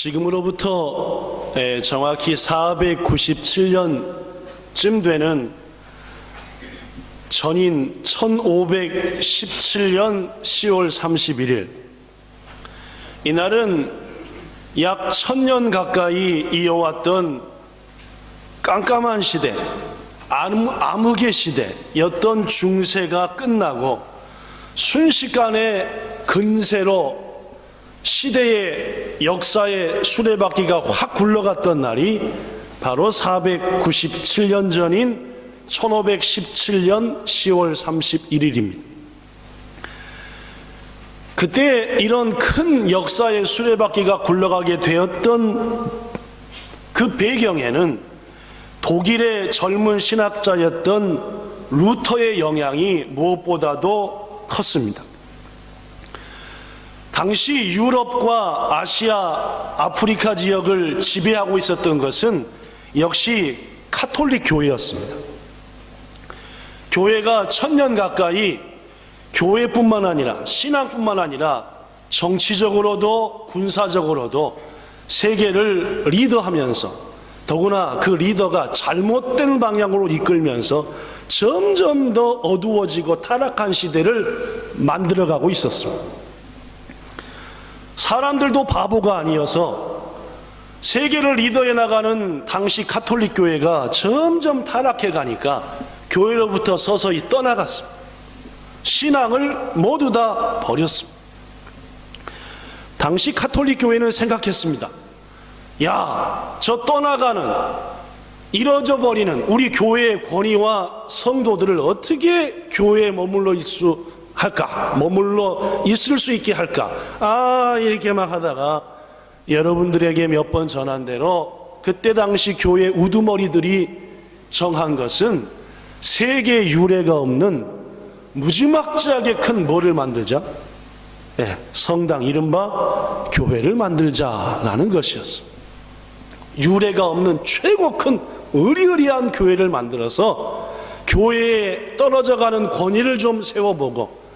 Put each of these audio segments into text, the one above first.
지금으로부터 정확히 497년쯤 되는 전인 1517년 10월 31일, 이날은 약 1000년 가까이 이어왔던 깜깜한 시대, 암흑의 시대였던 중세가 끝나고 순식간에 근세로 시대의 역사의 수레바퀴가 확 굴러갔던 날이 바로 497년 전인 1517년 10월 31일입니다. 그때 이런 큰 역사의 수레바퀴가 굴러가게 되었던 그 배경에는 독일의 젊은 신학자였던 루터의 영향이 무엇보다도 컸습니다. 당시 유럽과 아시아, 아프리카 지역을 지배하고 있었던 것은 역시 카톨릭 교회였습니다. 교회가 1000년 가까이 교회뿐만 아니라 신앙뿐만 아니라 정치적으로도 군사적으로도 세계를 리더하면서, 더구나 그 리더가 잘못된 방향으로 이끌면서 점점 더 어두워지고 타락한 시대를 만들어가고 있었습니다. 사람들도 바보가 아니어서 세계를 리더해 나가는 당시 카톨릭 교회가 점점 타락해 가니까 교회로부터 서서히 떠나갔습니다. 신앙을 모두 다 버렸습니다. 당시 카톨릭 교회는 생각했습니다. 야, 저 떠나가는, 이뤄져 버리는 우리 교회의 권위와 성도들을 어떻게 교회에 머물러 있을 수 있게 할까? 이렇게 막 하다가 여러분들에게 몇 번 전한 대로 그때 당시 교회 우두머리들이 정한 것은 세계 유례가 없는 무지막지하게 큰 뭐를 만들자? 성당, 이른바 교회를 만들자라는 것이었습니다. 유례가 없는 최고 큰 의리의리한 교회를 만들어서 교회에 떨어져가는 권위를 좀 세워보고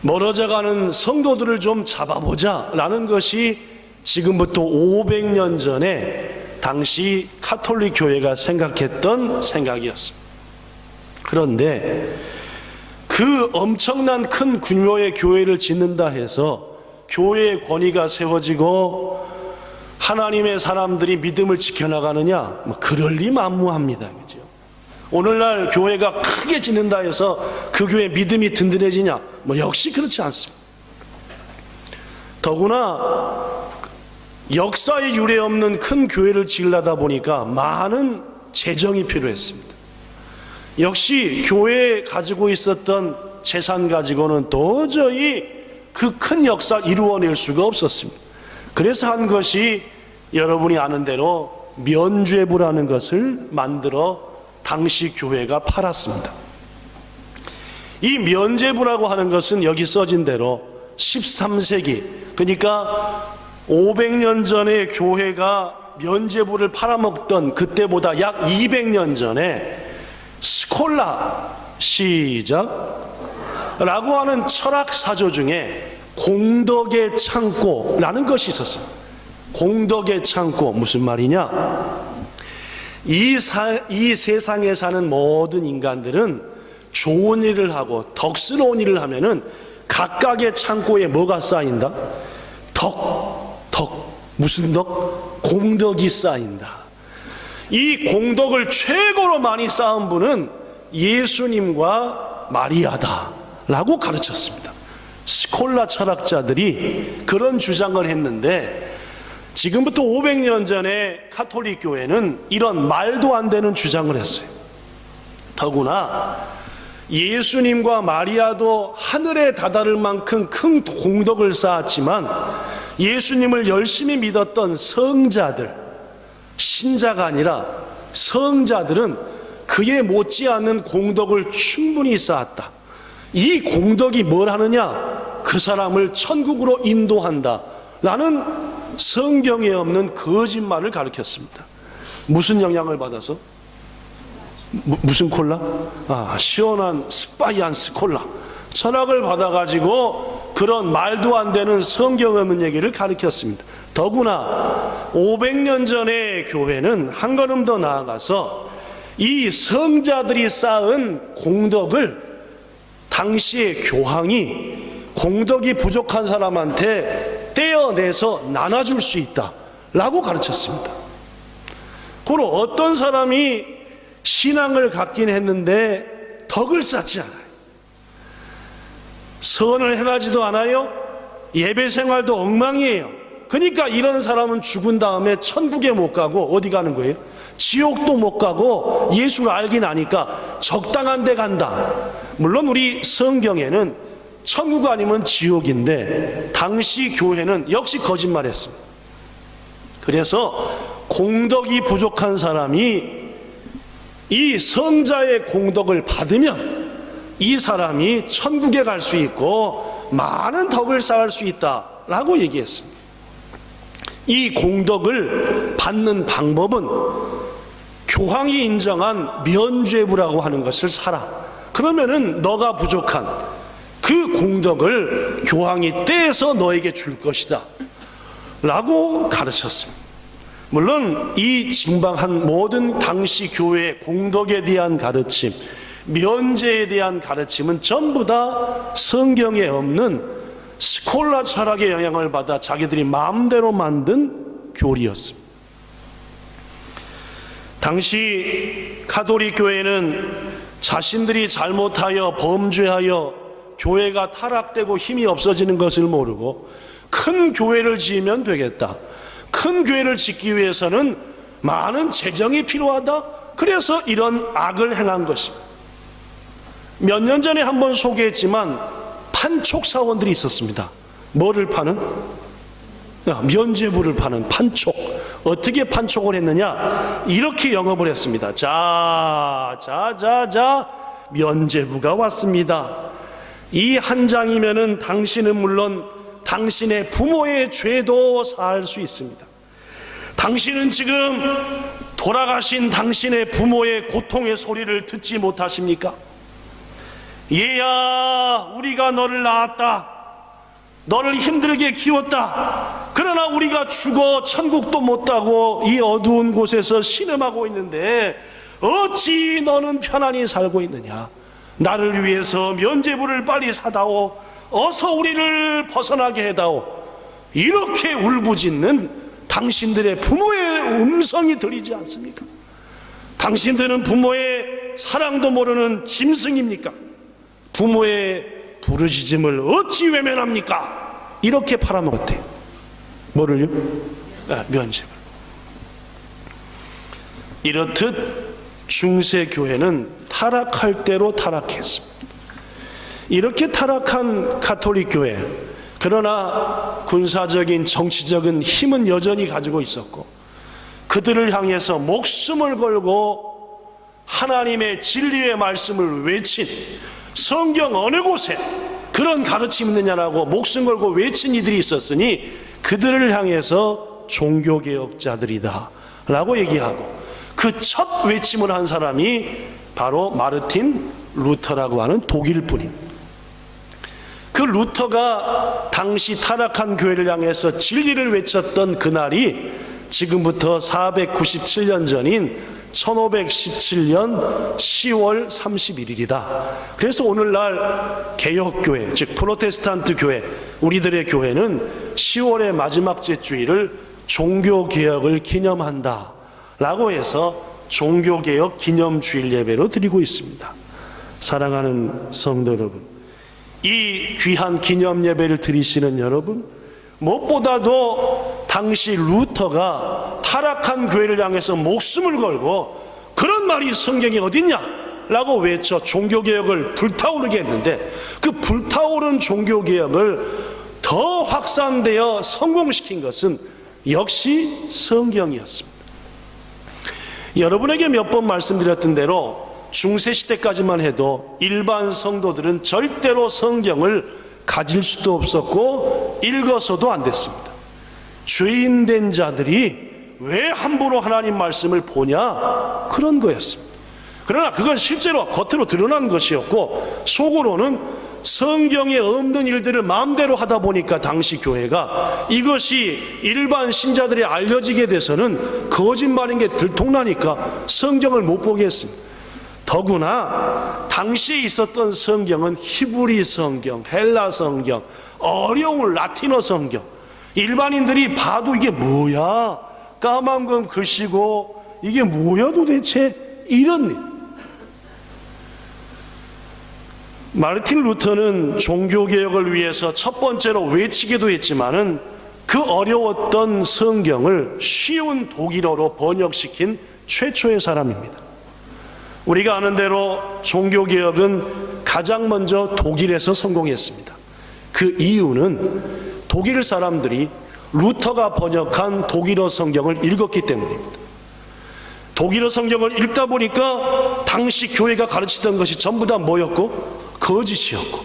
멀어져가는 성도들을 좀 잡아보자 라는 것이 지금부터 500년 전에 당시 카톨릭 교회가 생각했던 생각이었습니다. 그런데 그 엄청난 큰 규모의 교회를 짓는다 해서 교회의 권위가 세워지고 하나님의 사람들이 믿음을 지켜나가느냐? 그럴 리 만무합니다. 그죠? 오늘날 교회가 크게 짓는다 해서 그 교회 믿음이 든든해지냐? 역시 그렇지 않습니다. 더구나 역사에 유례 없는 큰 교회를 지으려다 보니까 많은 재정이 필요했습니다. 역시 교회에 가지고 있었던 재산 가지고는 도저히 그 큰 역사를 이루어낼 수가 없었습니다. 그래서 한 것이 여러분이 아는 대로 면죄부라는 것을 만들어 당시 교회가 팔았습니다. 이 면죄부라고 하는 것은 여기 써진 대로 13세기, 그러니까 500년 전에 교회가 면죄부를 팔아먹던 그때보다 약 200년 전에 스콜라, 시작, 라고 하는 철학 사조 중에 공덕의 창고라는 것이 있었어요. 공덕의 창고, 무슨 말이냐? 이 세상에 사는 모든 인간들은 좋은 일을 하고 덕스러운 일을 하면은 각각의 창고에 뭐가 쌓인다? 무슨 덕? 공덕이 쌓인다. 이 공덕을 최고로 많이 쌓은 분은 예수님과 마리아다 라고 가르쳤습니다. 스콜라 철학자들이 그런 주장을 했는데, 지금부터 500년 전에 카톨릭 교회는 이런 말도 안 되는 주장을 했어요. 더구나 예수님과 마리아도 하늘에 다다를 만큼 큰 공덕을 쌓았지만 예수님을 열심히 믿었던 성자들, 신자가 아니라 성자들은 그에 못지않은 공덕을 충분히 쌓았다. 이 공덕이 뭘 하느냐? 그 사람을 천국으로 인도한다 라는 성경에 없는 거짓말을 가르쳤습니다. 무슨 영향을 받아서? 무슨 콜라? 시원한 스파이한 스콜라. 철학을 받아가지고 그런 말도 안 되는 성경 없는 얘기를 가르쳤습니다. 더구나 500년 전의 교회는 한 걸음 더 나아가서 이 성자들이 쌓은 공덕을 당시의 교황이 공덕이 부족한 사람한테 떼어내서 나눠줄 수 있다라고 가르쳤습니다. 그럼 어떤 사람이 신앙을 갖긴 했는데 덕을 쌓지 않아요. 선을 행하지도 않아요. 예배 생활도 엉망이에요. 그러니까 이런 사람은 죽은 다음에 천국에 못 가고 어디 가는 거예요? 지옥도 못 가고 예수를 알긴 아니까 적당한 데 간다. 물론 우리 성경에는 천국 아니면 지옥인데 당시 교회는 역시 거짓말했습니다. 그래서 공덕이 부족한 사람이 이 성자의 공덕을 받으면 이 사람이 천국에 갈 수 있고 많은 덕을 쌓을 수 있다라고 얘기했습니다. 이 공덕을 받는 방법은 교황이 인정한 면죄부라고 하는 것을 사라. 그러면은 너가 부족한 그 공덕을 교황이 떼서 너에게 줄 것이다 라고 가르쳤습니다. 물론 이 징방한 모든 당시 교회의 공덕에 대한 가르침, 면죄에 대한 가르침은 전부 다 성경에 없는 스콜라 철학의 영향을 받아 자기들이 마음대로 만든 교리였습니다. 당시 가톨릭 교회는 자신들이 잘못하여 범죄하여 교회가 타락되고 힘이 없어지는 것을 모르고 큰 교회를 지으면 되겠다. 큰 교회를 짓기 위해서는 많은 재정이 필요하다. 그래서 이런 악을 행한 것입니다. 몇 년 전에 한번 소개했지만 판촉 사원들이 있었습니다. 뭐를 파는? 면죄부를 파는 판촉. 어떻게 판촉을 했느냐? 이렇게 영업을 했습니다. 자, 면죄부가 왔습니다. 이 한 장이면은 당신은 물론 당신의 부모의 죄도 사할 수 있습니다. 당신은 지금 돌아가신 당신의 부모의 고통의 소리를 듣지 못하십니까? 얘야, 우리가 너를 낳았다. 너를 힘들게 키웠다. 그러나 우리가 죽어 천국도 못 가고 이 어두운 곳에서 신음하고 있는데 어찌 너는 편안히 살고 있느냐? 나를 위해서 면죄부를 빨리 사다오. 어서 우리를 벗어나게 해다오. 이렇게 울부짖는 당신들의 부모의 음성이 들리지 않습니까? 당신들은 부모의 사랑도 모르는 짐승입니까? 부모의 부르짖음을 어찌 외면합니까? 이렇게 팔아먹었대요. 뭐를요? 면죄부. 이렇듯 중세교회는 타락할 대로 타락했습니다. 이렇게 타락한 가톨릭 교회, 그러나 군사적인 정치적인 힘은 여전히 가지고 있었고 그들을 향해서 목숨을 걸고 하나님의 진리의 말씀을 외친, 성경 어느 곳에 그런 가르침이 있느냐라고 목숨 걸고 외친 이들이 있었으니 그들을 향해서 종교개혁자들이다 라고 얘기하고 그 첫 외침을 한 사람이 바로 마르틴 루터라고 하는 독일 분입니다. 그 루터가 당시 타락한 교회를 향해서 진리를 외쳤던 그날이 지금부터 497년 전인 1517년 10월 31일이다. 그래서 오늘날 개혁교회, 즉 프로테스탄트 교회, 우리들의 교회는 10월의 마지막 주일을 종교개혁을 기념한다 라고 해서 종교개혁 기념주일 예배로 드리고 있습니다. 사랑하는 성도 여러분, 이 귀한 기념 예배를 드리시는 여러분, 무엇보다도 당시 루터가 타락한 교회를 향해서 목숨을 걸고 그런 말이 성경에 어딨냐? 라고 외쳐 종교개혁을 불타오르게 했는데 그 불타오른 종교개혁을 더 확산되어 성공시킨 것은 역시 성경이었습니다. 여러분에게 몇 번 말씀드렸던 대로 중세시대까지만 해도 일반 성도들은 절대로 성경을 가질 수도 없었고 읽어서도 안 됐습니다. 죄인된 자들이 왜 함부로 하나님 말씀을 보냐? 그런 거였습니다. 그러나 그건 실제로 겉으로 드러난 것이었고 속으로는 성경에 없는 일들을 마음대로 하다 보니까 당시 교회가 이것이 일반 신자들이 알려지게 돼서는 거짓말인 게 들통나니까 성경을 못 보게 했습니다. 더구나 당시에 있었던 성경은 히브리 성경, 헬라 성경, 어려운 라틴어 성경, 일반인들이 봐도 이게 뭐야? 까만 건 글씨고 이게 뭐야 도대체? 이런 일. 마르틴 루터는 종교개혁을 위해서 첫 번째로 외치기도 했지만은 그 어려웠던 성경을 쉬운 독일어로 번역시킨 최초의 사람입니다. 우리가 아는 대로 종교개혁은 가장 먼저 독일에서 성공했습니다. 그 이유는 독일 사람들이 루터가 번역한 독일어 성경을 읽었기 때문입니다. 독일어 성경을 읽다 보니까 당시 교회가 가르치던 것이 전부 다 뭐였고? 거짓이었고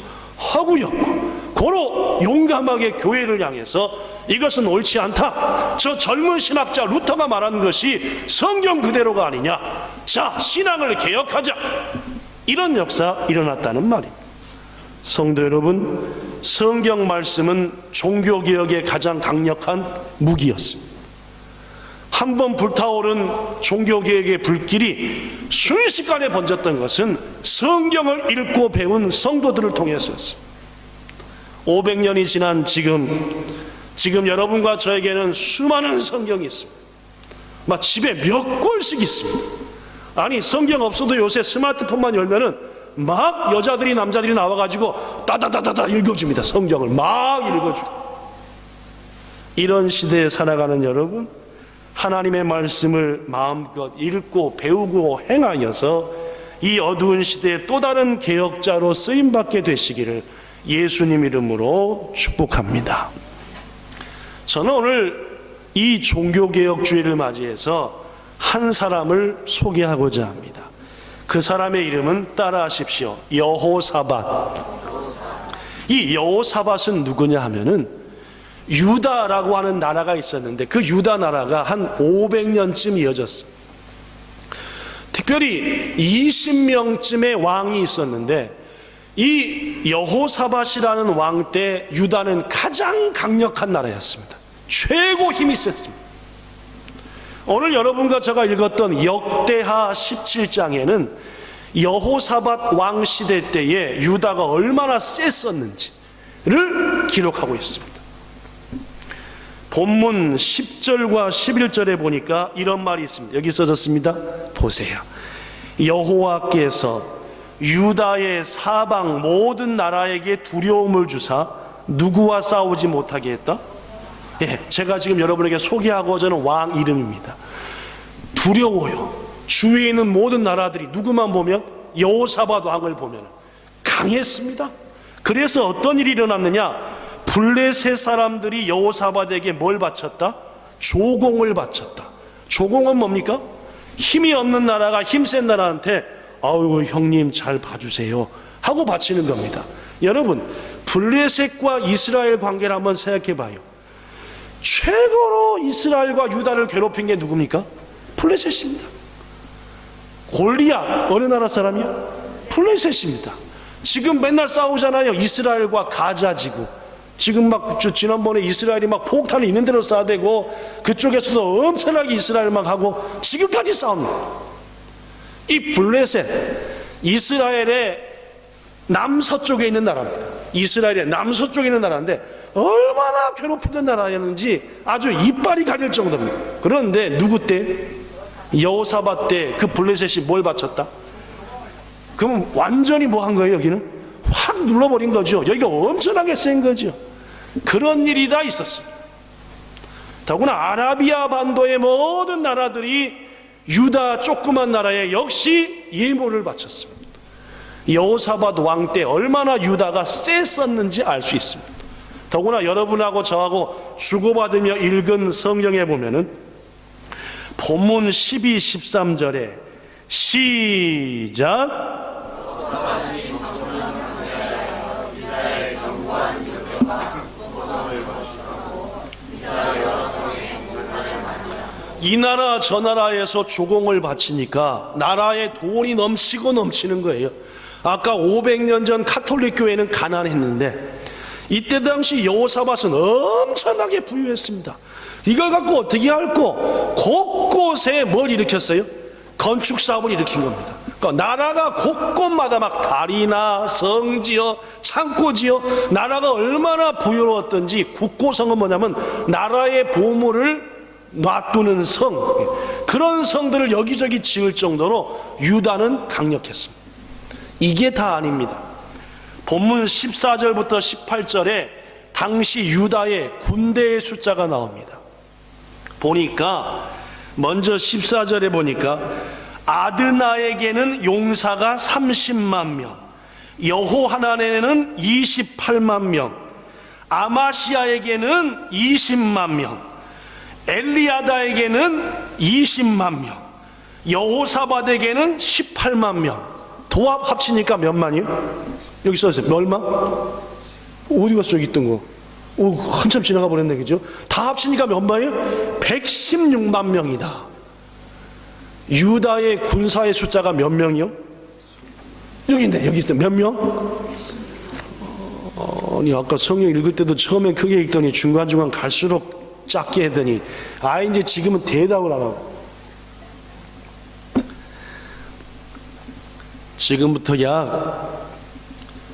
허구였고, 고로 용감하게 교회를 향해서 이것은 옳지 않다, 저 젊은 신학자 루터가 말한 것이 성경 그대로가 아니냐, 자 신앙을 개혁하자, 이런 역사 일어났다는 말입니다. 성도 여러분, 성경 말씀은 종교개혁의 가장 강력한 무기였습니다. 한번 불타오른 종교개혁의 불길이 순식간에 번졌던 것은 성경을 읽고 배운 성도들을 통해서였습니다. 500년이 지난 지금 여러분과 저에게는 수많은 성경이 있습니다. 막 집에 몇 권씩 있습니다. 아니 성경 없어도 요새 스마트폰만 열면은 막 여자들이 남자들이 나와가지고 따다다다다 읽어줍니다. 성경을 막 읽어줍니다. 이런 시대에 살아가는 여러분, 하나님의 말씀을 마음껏 읽고 배우고 행하여서 이 어두운 시대에 또 다른 개혁자로 쓰임받게 되시기를 예수님 이름으로 축복합니다. 저는 오늘 이 종교개혁주의를 맞이해서 한 사람을 소개하고자 합니다. 그 사람의 이름은 따라하십시오. 여호사밧. 이 여호사밧은 누구냐 하면은 유다라고 하는 나라가 있었는데 그 유다 나라가 한 500년쯤 이어졌어요. 특별히 20명쯤의 왕이 있었는데 이 여호사밧이라는 왕 때 유다는 가장 강력한 나라였습니다. 최고 힘이 셌습니다. 오늘 여러분과 제가 읽었던 역대하 17장에는 여호사밧 왕 시대 때에 유다가 얼마나 셌었는지를 기록하고 있습니다. 본문 10절과 11절에 보니까 이런 말이 있습니다. 여기 써졌습니다. 보세요. 여호와께서 유다의 사방 모든 나라에게 두려움을 주사 누구와 싸우지 못하게 했다? 예, 제가 지금 여러분에게 소개하고자 하는 왕 이름입니다. 두려워요. 주위에 있는 모든 나라들이 누구만 보면 여호사밧 왕을 보면 강했습니다. 그래서 어떤 일이 일어났느냐? 블레셋 사람들이 여호사밧에게 뭘 바쳤다? 조공을 바쳤다. 조공은 뭡니까? 힘이 없는 나라가 힘센 나라한테 아유 형님 잘 봐주세요 하고 바치는 겁니다. 여러분, 블레셋과 이스라엘 관계를 한번 생각해 봐요. 최고로 이스라엘과 유다를 괴롭힌 게 누굽니까? 블레셋입니다. 골리앗 어느 나라 사람이요? 블레셋입니다. 지금 맨날 싸우잖아요. 이스라엘과 가자 지구. 지금 막 지난번에 이스라엘이 막 폭탄을 있는 대로 쏴대고 그쪽에서도 엄청나게 이스라엘 막 하고 지금까지 싸웁니다. 이 블레셋, 이스라엘의 남서쪽에 있는 나라입니다. 이스라엘의 남서쪽에 있는 나라인데 얼마나 괴롭히던 나라였는지 아주 이빨이 가릴 정도입니다. 그런데 누구 때? 여호사밧 때 그 블레셋이 뭘 바쳤다? 그럼 완전히 뭐 한 거예요? 여기는 확 눌러버린 거죠. 여기가 엄청나게 센 거죠. 그런 일이 다 있었습니다. 더구나 아라비아 반도의 모든 나라들이 유다 조그만 나라에 역시 예물을 바쳤습니다. 여호사밧 왕 때 얼마나 유다가 셌었는지 알 수 있습니다. 더구나 여러분하고 저하고 주고받으며 읽은 성경에 보면은 본문 12, 13절에 시작. 이 나라 저 나라에서 조공을 바치니까 나라에 돈이 넘치고 넘치는 거예요. 아까 500년 전 가톨릭 교회는 가난했는데 이때 당시 여호사밧은 엄청나게 부유했습니다. 이걸 갖고 어떻게 할꼬? 곳곳에 뭘 일으켰어요? 건축 사업을 일으킨 겁니다. 그러니까 나라가 곳곳마다 막 다리나 성지어 창고지어 나라가 얼마나 부유로웠던지 국고성은 뭐냐면 나라의 보물을 놔두는 성, 그런 성들을 여기저기 지을 정도로 유다는 강력했습니다. 이게 다 아닙니다. 본문 14절부터 18절에 당시 유다의 군대의 숫자가 나옵니다. 보니까 먼저 14절에 보니까 아드나에게는 용사가 30만 명, 여호하나네는 28만 명, 아마시아에게는 20만 명, 엘리야다에게는 20만 명, 여호사밧에게는 18만 명. 도합 합치니까 몇 만이요? 여기 써있어요. 얼마? 어디 갔어? 여기 있던 거. 오, 한참 지나가 버렸네, 그죠? 다 합치니까 몇 만이요? 116만 명이다. 유다의 군사의 숫자가 몇 명이요? 여기 있네, 여기 있어. 몇 명? 아니, 아까 성경 읽을 때도 처음엔 크게 읽더니 중간중간 갈수록 작게 했더니, 이제 지금은 대답을 안 하고. 지금부터 약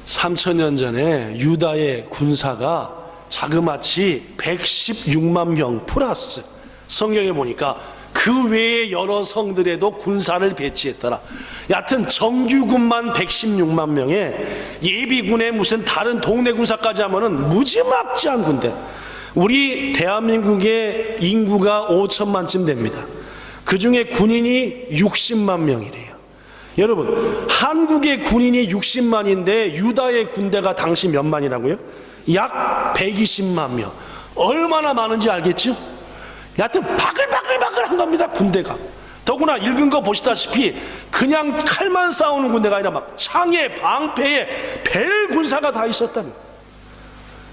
3000년 전에 유다의 군사가 자그마치 116만 명 플러스, 성경에 보니까 그 외의 여러 성들에도 군사를 배치했더라. 여하튼 정규군만 116만 명에 예비군에 무슨 다른 동네 군사까지 하면은 무지막지한 군대. 우리 대한민국의 인구가 5천만쯤 됩니다. 그 중에 군인이 60만 명이래요. 여러분, 한국의 군인이 60만인데 유다의 군대가 당시 몇 만이라고요? 약 120만 명. 얼마나 많은지 알겠죠? 여하튼 바글바글바글한 겁니다, 군대가. 더구나 읽은 거 보시다시피 그냥 칼만 싸우는 군대가 아니라 막 창에 방패에 벨 군사가 다 있었다는 거예요.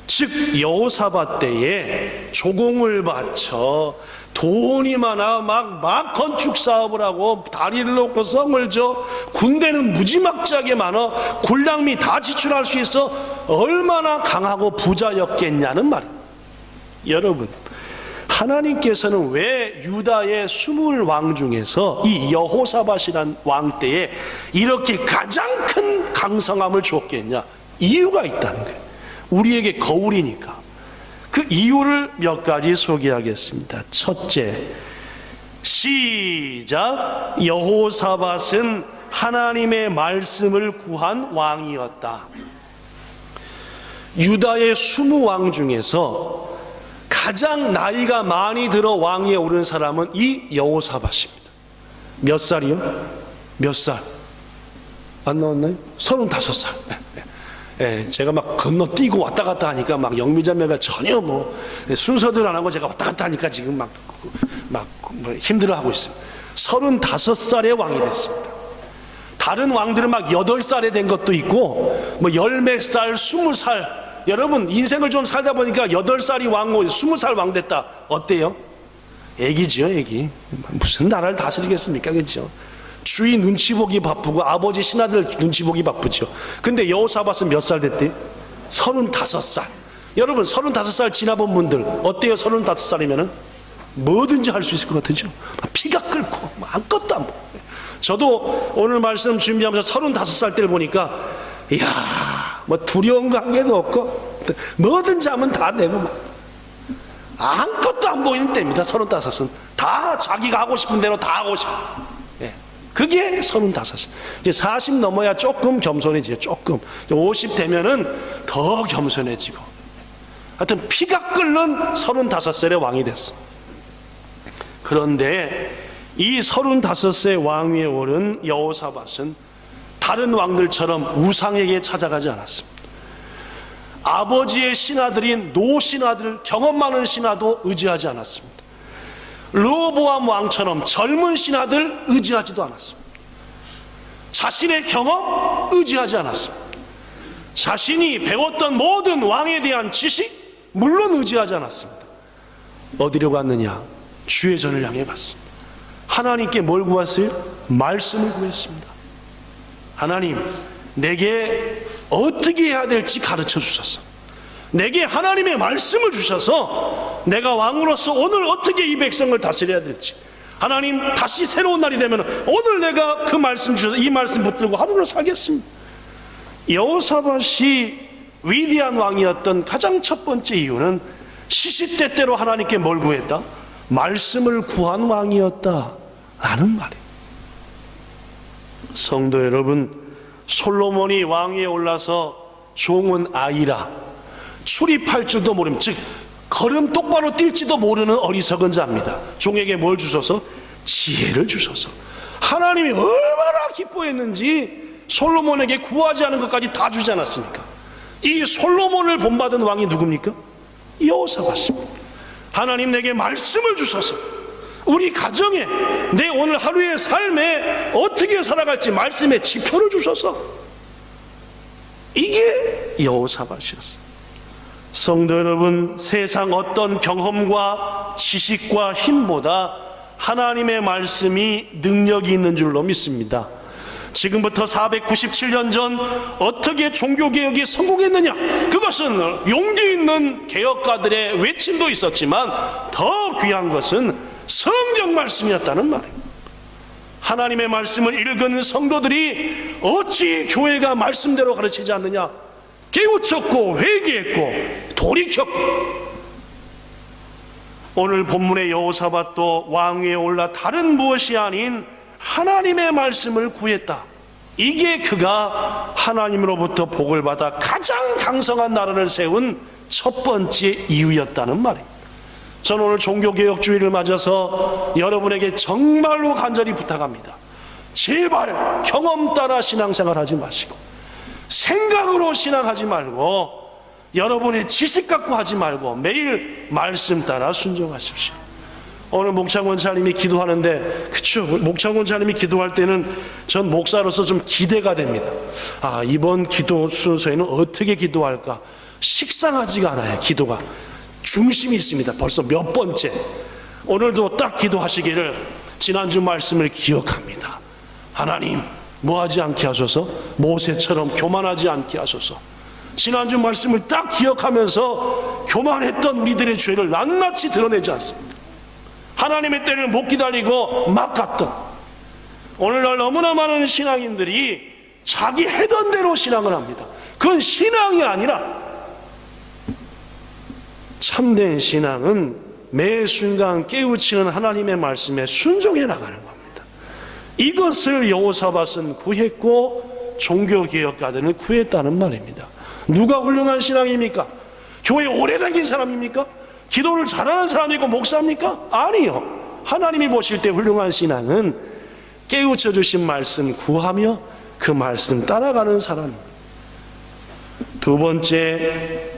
즉 여호사밧 때에 조공을 바쳐 돈이 많아 막 건축 사업을 하고 다리를 놓고 성을 져, 군대는 무지막지하게 많아, 군량미 다 지출할 수 있어 얼마나 강하고 부자였겠냐는 말이에요. 여러분, 하나님께서는 왜 유다의 20왕 중에서 이 여호사밧이란 왕 때에 이렇게 가장 큰 강성함을 줬겠냐? 이유가 있다는 거예요. 우리에게 거울이니까. 그 이유를 몇 가지 소개하겠습니다. 첫째, 시작. 여호사밧은 하나님의 말씀을 구한 왕이었다. 유다의 20왕 중에서 가장 나이가 많이 들어 왕위에 오른 사람은 이 여호사밧입니다. 몇 살이요? 몇 살? 안 나왔나요? 35살. 제가 막 건너뛰고 왔다 갔다 하니까 막 영미자매가 전혀 뭐 순서들 안 하고 제가 왔다 갔다 하니까 지금 막 힘들어하고 있습니다. 35살의 왕이 됐습니다. 다른 왕들은 막 8살에 된 것도 있고 뭐 열 몇 살, 20살. 여러분, 인생을 좀 살다 보니까 8살이 왕고 20살 왕 됐다. 어때요? 애기죠, 애기. 무슨 나라를 다스리겠습니까, 그렇죠? 주위 눈치 보기 바쁘고 아버지 신하들 눈치 보기 바쁘죠. 근데 여호사밧은 몇 살 됐대요? 35살. 여러분, 35살 지나본 분들 어때요? 35살이면은 뭐든지 할 수 있을 것 같으죠? 피가 끓고 아무것도 안 보고. 저도 오늘 말씀 준비하면서 35살 때를 보니까 이야, 뭐 두려운 거 한 개도 없고 뭐든지 하면 다 되고 막 아무것도 안 보이는 때입니다. 35은 다 자기가 하고 싶은 대로 다 하고 싶어. 그게 35. 이제 40 넘어야 조금 겸손해지죠. 조금. 50 되면은 더 겸손해지고. 하여튼 피가 끓는 35살의 왕이 됐어. 그런데 이 35세 왕위에 오른 여호사밧은 다른 왕들처럼 우상에게 찾아가지 않았습니다. 아버지의 신하들인 노신하들, 경험 많은 신하도 의지하지 않았습니다. 르호보암 왕처럼 젊은 신하들 의지하지도 않았습니다. 자신의 경험 의지하지 않았습니다. 자신이 배웠던 모든 왕에 대한 지식 물론 의지하지 않았습니다. 어디로 갔느냐? 주의 전을 향해 갔습니다. 하나님께 뭘 구했어요? 말씀을 구했습니다. 하나님, 내게 어떻게 해야 될지 가르쳐 주셔서, 내게 하나님의 말씀을 주셔서 내가 왕으로서 오늘 어떻게 이 백성을 다스려야 될지, 하나님 다시 새로운 날이 되면 오늘 내가 그 말씀 주셔서 이 말씀 붙들고 하루를 살겠습니다. 여호사밧이 위대한 왕이었던 가장 첫 번째 이유는 시시때때로 하나님께 뭘 구했다? 말씀을 구한 왕이었다라는 말이에요. 성도 여러분, 솔로몬이 왕위에 올라서 종은 아이라 출입할 줄도 모르는, 즉 걸음 똑바로 뛸지도 모르는 어리석은 자입니다. 종에게 뭘 주셔서? 지혜를 주셔서. 하나님이 얼마나 기뻐했는지 솔로몬에게 구하지 않은 것까지 다 주지 않았습니까? 이 솔로몬을 본받은 왕이 누굽니까? 여호사밧입니다. 하나님 내게 말씀을 주셔서 우리 가정에, 내 오늘 하루의 삶에 어떻게 살아갈지 말씀의 지표를 주셔서, 이게 여호사밧이었어요. 성도 여러분, 세상 어떤 경험과 지식과 힘보다 하나님의 말씀이 능력이 있는 줄로 믿습니다. 지금부터 497년 전 어떻게 종교개혁이 성공했느냐? 그것은 용기 있는 개혁가들의 외침도 있었지만 더 귀한 것은 성경 말씀이었다는 말입니다. 하나님의 말씀을 읽은 성도들이 어찌 교회가 말씀대로 가르치지 않느냐? 깨우쳤고 회개했고 돌이켰고, 오늘 본문의 여호사밧도 왕위에 올라 다른 무엇이 아닌 하나님의 말씀을 구했다. 이게 그가 하나님으로부터 복을 받아 가장 강성한 나라를 세운 첫 번째 이유였다는 말입니다. 저는 오늘 종교개혁주의를 맞아서 여러분에게 정말로 간절히 부탁합니다. 제발 경험 따라 신앙생활 하지 마시고, 생각으로 신앙하지 말고, 여러분의 지식 갖고 하지 말고 매일 말씀 따라 순종하십시오. 오늘 목창원 장님이 기도하는데, 그쵸, 목창원 장님이 기도할 때는 전 목사로서 좀 기대가 됩니다. 아, 이번 기도 순서에는 어떻게 기도할까? 식상하지가 않아요. 기도가 중심이 있습니다. 벌써 몇 번째. 오늘도 딱 기도하시기를 지난주 말씀을 기억합니다. 하나님, 뭐하지 않게 하소서, 모세처럼 교만하지 않게 하소서. 지난주 말씀을 딱 기억하면서 교만했던 이들의 죄를 낱낱이 드러내지 않습니다. 하나님의 때를 못 기다리고 막 갔던, 오늘날 너무나 많은 신앙인들이 자기 해던 대로 신앙을 합니다. 그건 신앙이 아니라, 참된 신앙은 매 순간 깨우치는 하나님의 말씀에 순종해 나가는 겁니다. 이것을 여호사밧은 구했고 종교개혁가들은 구했다는 말입니다. 누가 훌륭한 신앙입니까? 교회 오래 다닌 사람입니까? 기도를 잘하는 사람이고 목사입니까? 아니요. 하나님이 보실 때 훌륭한 신앙은 깨우쳐 주신 말씀 구하며 그 말씀 따라가는 사람입니다. 두 번째,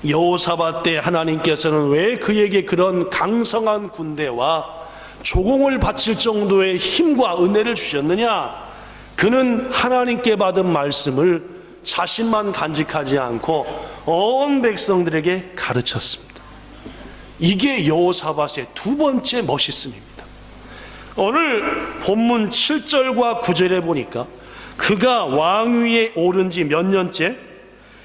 여호사밧 때 하나님께서는 왜 그에게 그런 강성한 군대와 조공을 바칠 정도의 힘과 은혜를 주셨느냐? 그는 하나님께 받은 말씀을 자신만 간직하지 않고 온 백성들에게 가르쳤습니다. 이게 여호사밧의 두 번째 멋있음입니다. 오늘 본문 7절과 9절에 보니까 그가 왕위에 오른 지 몇 년째?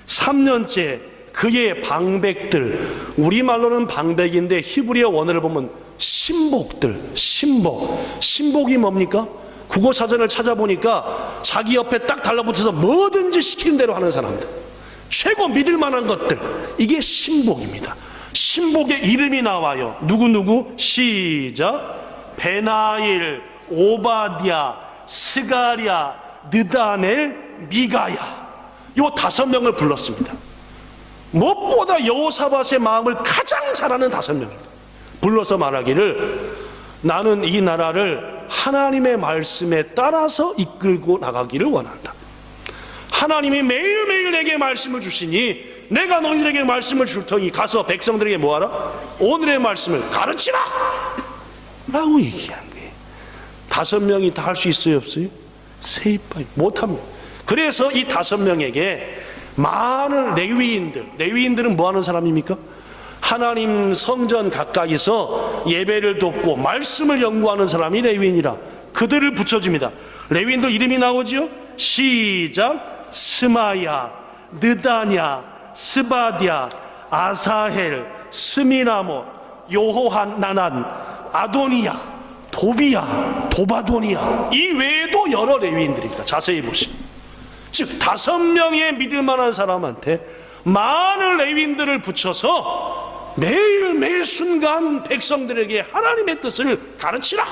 3년째 그의 방백들, 우리말로는 방백인데 히브리어 원어를 보면 신복들, 신복이 뭡니까? 국어사전을 찾아보니까 자기 옆에 딱 달라붙어서 뭐든지 시키는 대로 하는 사람들, 최고 믿을 만한 것들, 이게 신복입니다. 신복의 이름이 나와요. 누구? 시작. 베나일, 오바댜, 스가랴, 느다넬, 미가야, 요 5명을 불렀습니다. 무엇보다 여호사밧의 마음을 가장 잘 아는 5명입니다. 불러서 말하기를, 나는 이 나라를 하나님의 말씀에 따라서 이끌고 나가기를 원한다. 하나님이 매일매일 내게 말씀을 주시니 내가 너희들에게 말씀을 줄 터니 가서 백성들에게 뭐하라? 오늘의 말씀을 가르치라! 라고 얘기한 거예요. 5명이 다 할 수 있어요, 없어요? 세이빠이 못합니다. 그래서 이 5명에게 많은 레위인들은 뭐 하는 사람입니까? 하나님 성전 가까이서 예배를 돕고 말씀을 연구하는 사람이 레위인이라 그들을 붙여줍니다. 레위인들 이름이 나오지요? 시작. 스마야, 느다냐, 스바디아, 아사헬, 스미나못, 요호한나난, 아도니야, 도비야, 도바도니야, 이 외에도 여러 레위인들입니다. 자세히 보시면, 즉 5명의 믿을 만한 사람한테 많은 레위인들을 붙여서 매일 매 순간 백성들에게 하나님의 뜻을 가르치라,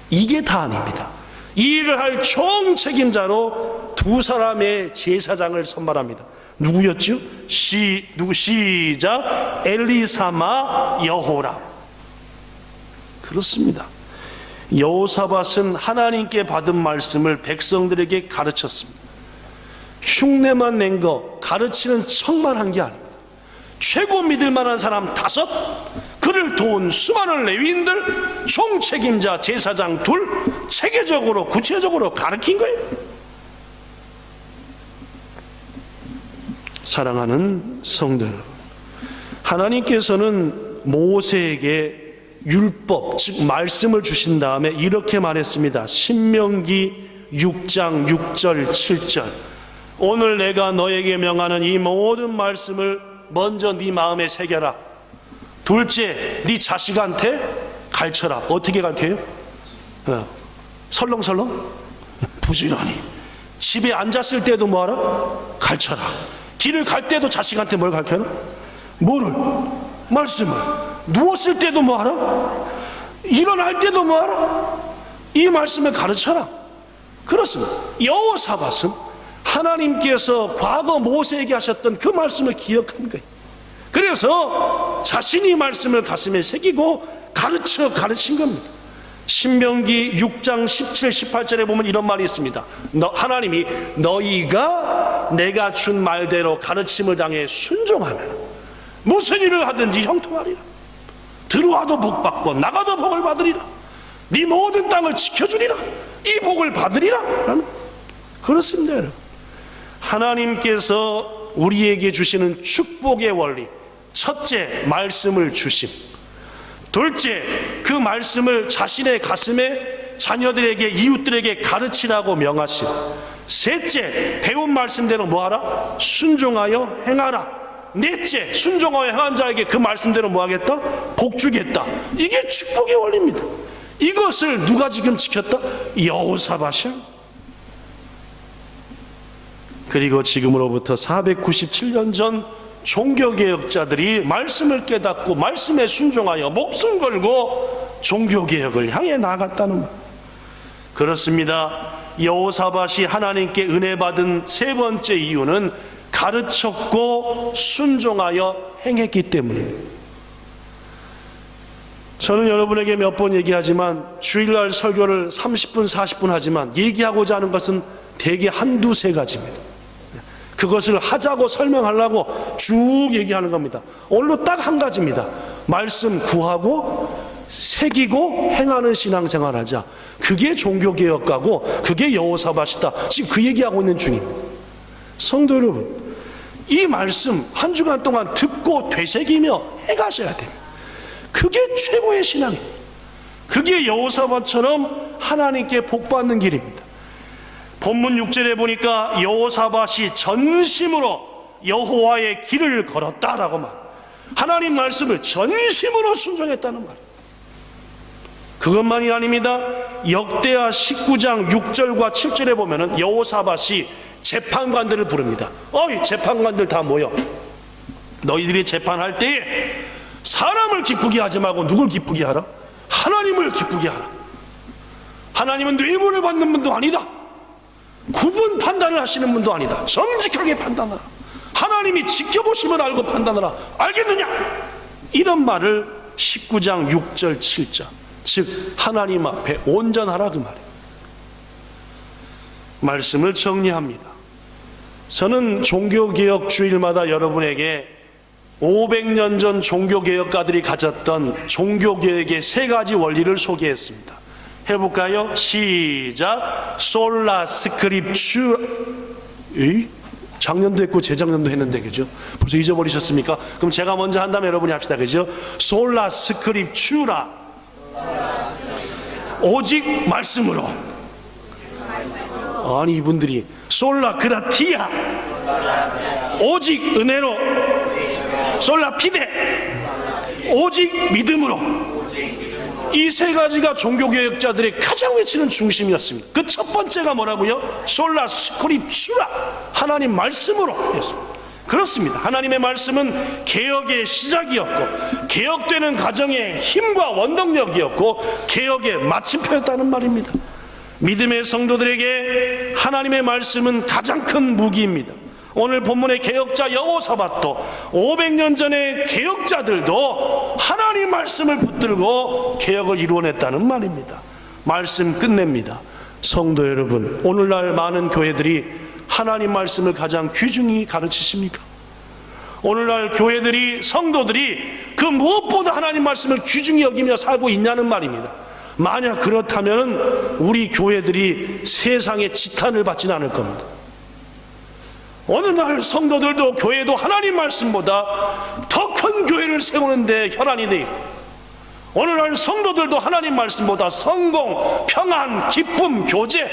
이게 다 아닙니다. 이 일을 할 총 책임자로 2사람의 제사장을 선발합니다. 누구였죠? 시작, 엘리사마, 여호람. 그렇습니다. 여호사밧은 하나님께 받은 말씀을 백성들에게 가르쳤습니다. 흉내만 낸 거, 가르치는 척만 한 게 아닙니다. 최고 믿을 만한 사람 5, 그를 도운 수많은 레위인들, 총책임자 제사장 2, 체계적으로 구체적으로 가르친 거예요. 사랑하는 성도 여러분, 하나님께서는 모세에게 율법, 즉 말씀을 주신 다음에 이렇게 말했습니다. 신명기 6장 6절 7절, 오늘 내가 너에게 명하는 이 모든 말씀을 먼저 네 마음에 새겨라. 둘째, 네 자식한테 가르쳐라. 어떻게 가르쳐요? 설렁설렁? 부지런히. 집에 앉았을 때도 뭐하라? 가르쳐라. 길을 갈 때도 자식한테 뭘 가르쳐라? 뭐를? 말씀을. 누웠을 때도 뭐하라? 일어날 때도 뭐하라? 이 말씀을 가르쳐라. 그렇습니다. 여호사밧은 하나님께서 과거 모세에게 하셨던 그 말씀을 기억한 거예요. 그래서 자신이 말씀을 가슴에 새기고 가르친 겁니다. 신명기 6장 17, 18절에 보면 이런 말이 있습니다. 하나님이 너희가 내가 준 말대로 가르침을 당해 순종하면 무슨 일을 하든지 형통하리라. 들어와도 복 받고 나가도 복을 받으리라. 네 모든 땅을 지켜주리라. 이 복을 받으리라. 그렇습니다, 여러분. 하나님께서 우리에게 주시는 축복의 원리, 첫째, 말씀을 주심. 둘째, 그 말씀을 자신의 가슴에 자녀들에게, 이웃들에게 가르치라고 명하심. 셋째, 배운 말씀대로 뭐하라? 순종하여 행하라. 넷째, 순종하여 행한 자에게 그 말씀대로 뭐하겠다? 복주겠다. 이게 축복의 원리입니다. 이것을 누가 지금 지켰다? 여호사밧이야. 그리고 지금으로부터 497년 전 종교개혁자들이 말씀을 깨닫고 말씀에 순종하여 목숨 걸고 종교개혁을 향해 나아갔다는 말. 그렇습니다. 여호사밧이 하나님께 은혜 받은 3번째 이유는 가르쳤고 순종하여 행했기 때문입니다. 저는 여러분에게 몇 번 얘기하지만, 주일날 설교를 30분 40분 하지만 얘기하고자 하는 것은 대개 1-2-3가지입니다. 그것을 하자고 설명하려고 쭉 얘기하는 겁니다. 오늘도 딱 1가지입니다. 말씀 구하고 새기고 행하는 신앙생활 하자. 그게 종교개혁가고 그게 여호사밧이다. 지금 그 얘기하고 있는 중입니다. 성도 여러분, 이 말씀 한 주간 동안 듣고 되새기며 해가셔야 됩니다. 그게 최고의 신앙입니다. 그게 여호사밧처럼 하나님께 복받는 길입니다. 본문 6절에 보니까 여호사밧이 전심으로 여호와의 길을 걸었다라고 말. 하나님 말씀을 전심으로 순종했다는 말. 그것만이 아닙니다. 역대하 19장 6절과 7절에 보면은 여호사밧이 재판관들을 부릅니다. 어이, 재판관들 다 모여. 너희들이 재판할 때에 사람을 기쁘게 하지 말고 누굴 기쁘게 하라? 하나님을 기쁘게 하라. 하나님은 뇌물을 받는 분도 아니다. 구분 판단을 하시는 분도 아니다. 정직하게 판단하라. 하나님이 지켜보시면 알고 판단하라. 알겠느냐? 이런 말을 19장 6절 7절, 즉 하나님 앞에 온전하라, 그 말이에요. 말씀을 정리합니다. 저는 종교개혁 주일마다 여러분에게 500년 전 종교개혁가들이 가졌던 종교개혁의 3가지 원리를 소개했습니다. 해볼까요? 시작. 솔라 스크립추. 작년도 했고 재작년도 했는데, 그죠? 벌써 잊어버리셨습니까? 그럼 제가 먼저 한 다음에 여러분이 합시다, 그죠? 솔라 스크립추라. 오직 말씀으로. 아니 이분들이 솔라 그라티아, 오직 은혜로, 솔라 피데, 오직 믿음으로. 이 세 가지가 종교개혁자들의 가장 외치는 중심이었습니다. 그 첫 번째가 뭐라고요? 솔라 스크립추라, 하나님 말씀으로. 그렇습니다. 하나님의 말씀은 개혁의 시작이었고, 개혁되는 과정의 힘과 원동력이었고, 개혁의 마침표였다는 말입니다. 믿음의 성도들에게 하나님의 말씀은 가장 큰 무기입니다. 오늘 본문의 개혁자 여호사밧도 500년 전의 개혁자들도 하나님 말씀을 붙들고 개혁을 이루어냈다는 말입니다. 말씀 끝냅니다. 성도 여러분, 오늘날 많은 교회들이 하나님 말씀을 가장 귀중히 가르치십니까? 오늘날 교회들이, 성도들이 그 무엇보다 하나님 말씀을 귀중히 여기며 살고 있냐는 말입니다. 만약 그렇다면 우리 교회들이 세상의 지탄을 받지는 않을 겁니다. 어느 날 성도들도 교회도 하나님 말씀보다 더 큰 교회를 세우는데 혈안이 되어 있고, 어느 날 성도들도 하나님 말씀보다 성공, 평안, 기쁨, 교제,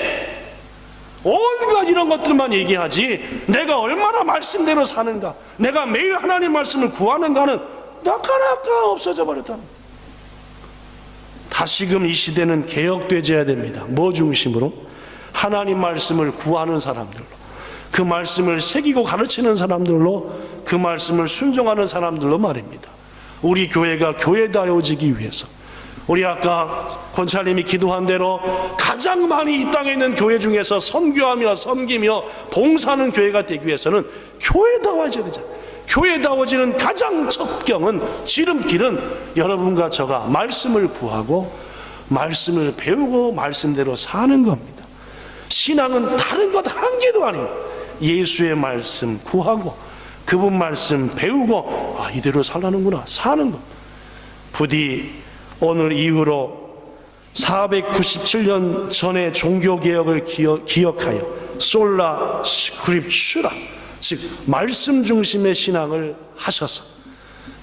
온갖 이런 것들만 얘기하지 내가 얼마나 말씀대로 사는가, 내가 매일 하나님 말씀을 구하는가는 나까나까 없어져 버렸다. 다시금 이 시대는 개혁되어야 됩니다. 뭐 중심으로? 하나님 말씀을 구하는 사람들로, 그 말씀을 새기고 가르치는 사람들로, 그 말씀을 순종하는 사람들로 말입니다. 우리 교회가 교회다워지기 위해서, 우리 아까 권찰님이 기도한 대로 가장 많이 이 땅에 있는 교회 중에서 선교하며 섬기며 봉사하는 교회가 되기 위해서는 교회다워져야 되잖아요. 교회다워지는 가장 첩경은, 지름길은 여러분과 저가 말씀을 구하고 말씀을 배우고 말씀대로 사는 겁니다. 신앙은 다른 것 한 개도 아닙니다. 예수의 말씀 구하고 그분 말씀 배우고, 아, 이대로 살라는구나, 사는 것. 부디 오늘 이후로 497년 전의 종교개혁을 기억하여 솔라 스크립추라, 즉 말씀 중심의 신앙을 하셔서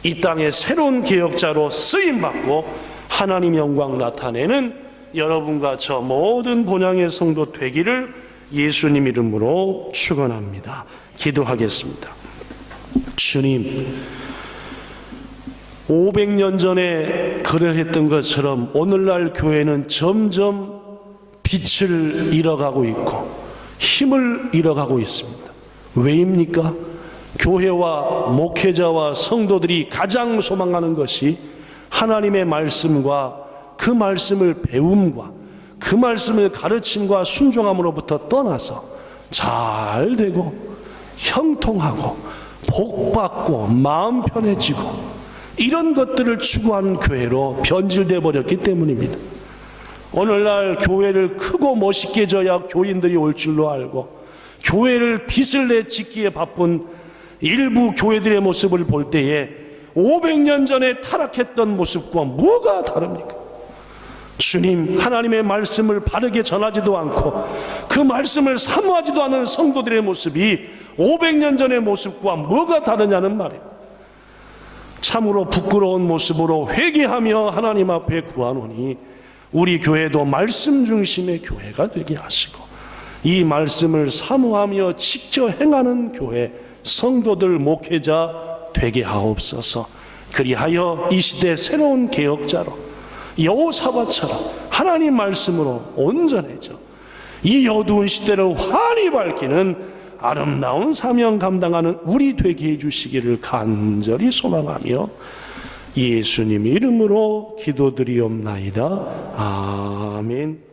이 땅의 새로운 개혁자로 쓰임받고 하나님 영광 나타내는 여러분과 저 모든 본향의 성도 되기를 예수님 이름으로 축원합니다. 기도하겠습니다. 주님, 500년 전에 그러했던 것처럼 오늘날 교회는 점점 빛을 잃어가고 있고 힘을 잃어가고 있습니다. 왜입니까? 교회와 목회자와 성도들이 가장 소망하는 것이 하나님의 말씀과 그 말씀을 배움과 그 말씀을 가르침과 순종함으로부터 떠나서 잘 되고 형통하고 복받고 마음 편해지고 이런 것들을 추구하는 교회로 변질되어 버렸기 때문입니다. 오늘날 교회를 크고 멋있게 져야 교인들이 올 줄로 알고, 교회를 빛을 내 짓기에 바쁜 일부 교회들의 모습을 볼 때에 500년 전에 타락했던 모습과 뭐가 다릅니까? 주님, 하나님의 말씀을 바르게 전하지도 않고 그 말씀을 사모하지도 않은 성도들의 모습이 500년 전의 모습과 뭐가 다르냐는 말이에요. 참으로 부끄러운 모습으로 회개하며 하나님 앞에 구하노니 우리 교회도 말씀 중심의 교회가 되게 하시고, 이 말씀을 사모하며 직접 행하는 교회, 성도들, 목회자 되게 하옵소서. 그리하여 이 시대 새로운 개혁자로 여호사밧처럼 하나님 말씀으로 온전해져 이 어두운 시대를 환히 밝히는 아름다운 사명 감당하는 우리 되게 해주시기를 간절히 소망하며 예수님 이름으로 기도드리옵나이다. 아멘.